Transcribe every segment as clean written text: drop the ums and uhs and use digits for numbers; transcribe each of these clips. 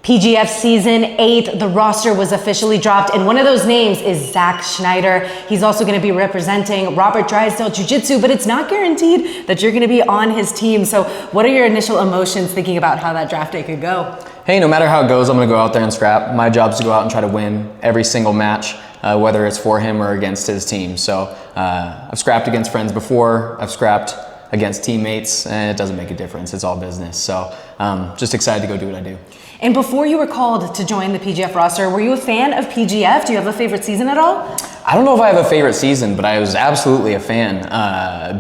PGF Season 8, the roster was officially dropped, and one of those names is Schneider. He's also going to be representing Robert Drysdale Jiu-Jitsu, but it's not guaranteed that you're going to be on his team. So what are your initial emotions thinking about how that draft day could go? Hey, no matter how it goes, I'm going to go out there and scrap. My job is to go out and try to win every single match, whether it's for him or against his team. So I've scrapped against friends before, I've scrapped against teammates, and it doesn't make a difference. It's all business. So just excited to go do what I do. And before you were called to join the PGF roster, were you a fan of PGF? Do you have a favorite season at all? I don't know if I have a favorite season, but I was absolutely a fan.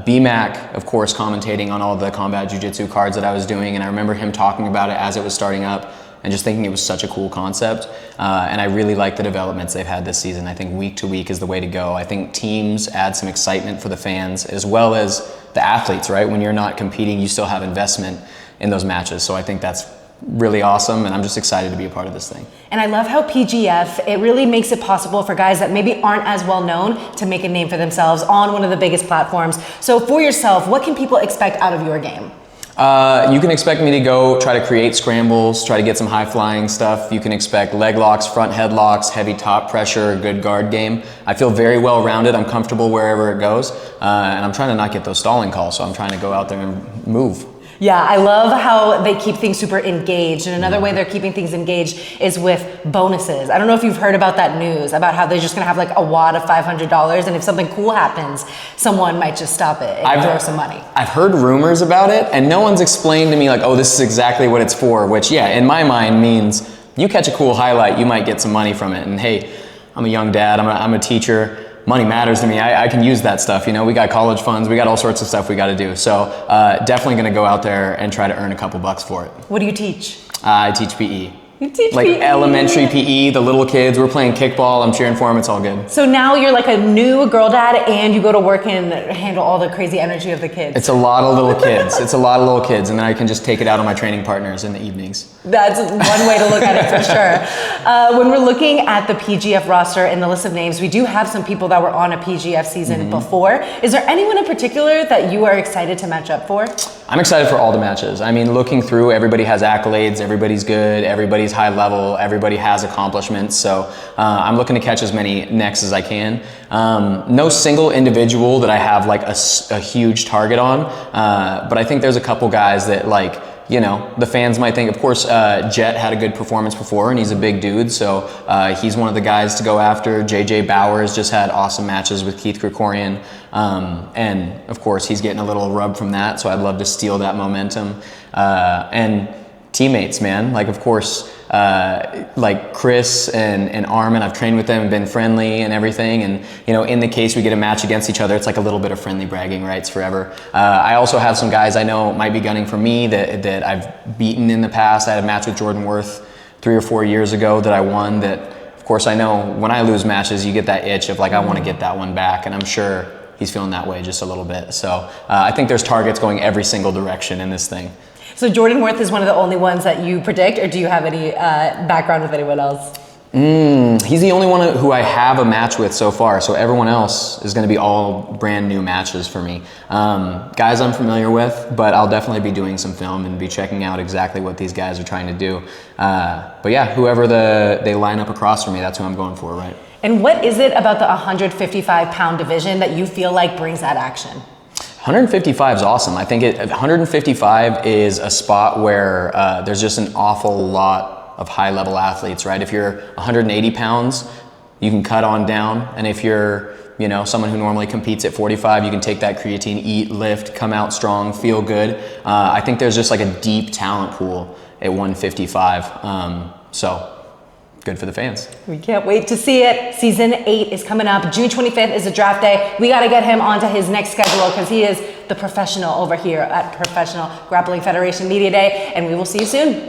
BMAC, of course, commentating on all the combat jiu-jitsu cards that I was doing, and I remember him talking about it as it was starting up and just thinking it was such a cool concept. And I really like the developments they've had this season. I think week to week is the way to go. I think teams add some excitement for the fans as well as the athletes, right? When you're not competing, you still have investment in those matches. So I think that's really awesome, and I'm just excited to be a part of this thing. And I love how PGF, it really makes it possible for guys that maybe aren't as well known to make a name for themselves on one of the biggest platforms. So for yourself, what can people expect out of your game? You can expect me to go try to create scrambles, try to get some high flying stuff. You can expect leg locks, front headlocks, heavy top pressure, good guard game. I feel very well rounded. I'm comfortable wherever it goes. And I'm trying to not get those stalling calls, so I'm trying to go out there and move. Yeah, I love how they keep things super engaged. And another way they're keeping things engaged is with bonuses. I don't know if you've heard about that news, about how they're just gonna have like a wad of $500, and if something cool happens, someone might just stop it and throw some money. I've heard rumors about it, and no one's explained to me like, oh, this is exactly what it's for, which yeah, in my mind means you catch a cool highlight, you might get some money from it. And hey, I'm a young dad, I'm a teacher. Money matters to me. I can use that stuff. You know, we got college funds, we got all sorts of stuff we got to do. So definitely going to go out there and try to earn a couple bucks for it. What do you teach? I teach PE. You teach like PE? Elementary PE, the little kids, we're playing kickball, I'm cheering for them, it's all good. So now you're like a new girl dad and you go to work and handle all the crazy energy of the kids. It's a lot of little kids. It's a lot of little kids, and then I can just take it out on my training partners in the evenings. That's one way to look at it for sure. When we're looking at the PGF roster and the list of names, we do have some people that were on a PGF season before. Is there anyone in particular that you are excited to match up for? I'm excited for all the matches. I mean, looking through, everybody has accolades, everybody's good, everybody's high level, everybody has accomplishments. So I'm looking to catch as many necks as I can. No single individual that I have like a huge target on, but I think there's a couple guys that like, you know, the fans might think, of course, Jet had a good performance before and he's a big dude, so he's one of the guys to go after. JJ Bowers just had awesome matches with Keith Krikorian, and of course he's getting a little rub from that, so I'd love to steal that momentum. And teammates, man, like of course, like Chris and Armin, I've trained with them and been friendly and everything, and you know, in the case we get a match against each other, it's like a little bit of friendly bragging rights forever. I also have some guys I know might be gunning for me that I've beaten in the past. I had a match with Jordan Worth 3 or 4 years ago that I won, that of course I know when I lose matches you get that itch of like I want to get that one back, and I'm sure he's feeling that way just a little bit. So I think there's targets going every single direction in this thing. So Jordan Worth is one of the only ones that you predict, or do you have any background with anyone else? He's the only one who I have a match with so far, so everyone else is going to be all brand new matches for me. Guys I'm familiar with, but I'll definitely be doing some film and be checking out exactly what these guys are trying to do. But yeah, whoever they line up across from me, that's who I'm going for, right? And what is it about the 155-pound division that you feel like brings that action? 155 is awesome. I think 155 is a spot where there's just an awful lot of high-level athletes, right? If you're 180 pounds, you can cut on down, and if you're, you know, someone who normally competes at 45, you can take that creatine, eat, lift, come out strong, feel good. I think there's just like a deep talent pool at 155. So good for the fans. We can't wait to see it. Season 8 is coming up. June 25th is the draft day. We got to get him onto his next schedule because he is the professional over here at Professional Grappling Federation Media Day, and we will see you soon.